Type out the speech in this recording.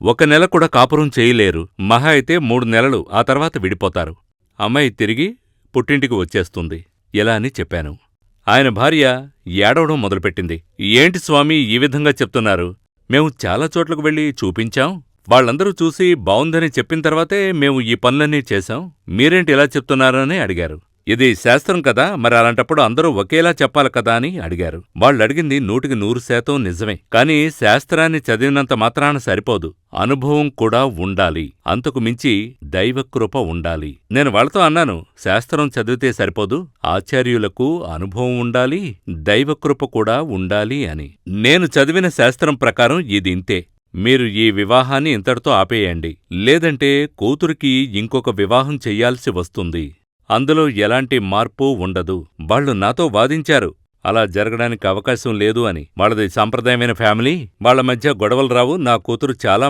1 నెల కూడా కాపురం చేయలేరు. మహా అయితే 3 నెలలు, ఆ తర్వాత విడిపోతారు. అమ్మాయి తిరిగి పుట్టింటికి వచ్చేస్తుంది. ఇలా అని చెప్పాను. ఆయన భార్య ఏడవడం మొదలుపెట్టింది. ఏంటి స్వామీ ఈ విధంగా చెప్తున్నారు? మేము చాలా చోట్లకు వెళ్ళి చూపించాం. వాళ్ళందరూ చూసి బావుందని చెప్పిన తర్వాతే మేము ఈ పనులన్నీ చేశాం. మీరేంటి ఇలా చెప్తున్నారని అడిగారు. ఇది శాస్త్రం కదా, మరి అలాంటప్పుడు అందరూ ఒకేలా చెప్పాలి కదా అని అడిగారు. వాళ్ళడిగింది 100% నిజమే. కానీ శాస్త్రాన్ని చదివినంత మాత్రాన సరిపోదు. అనుభవం కూడా ఉండాలి. అంతకు మించి దైవకృప ఉండాలి. నేను వాళ్ళతో అన్నాను, శాస్త్రం చదివితే సరిపోదు, ఆచార్యులకు అనుభవం ఉండాలి, దైవకృప కూడా ఉండాలి అని. నేను చదివిన శాస్త్రం ప్రకారం ఇదింతే. మీరు ఈ వివాహాన్ని ఇంతటితో ఆపేయండి. లేదంటే కూతురికి ఇంకొక వివాహం చెయ్యాల్సి వస్తుంది. అందులో ఎలాంటి మార్పు ఉండదు. వాళ్ళు నాతో వాదించారు, అలా జరగడానికి అవకాశం లేదు అని. వాళ్ళది సాంప్రదాయమైన ఫ్యామిలీ, వాళ్ళ మధ్య గొడవలు రావు, నా కూతురు చాలా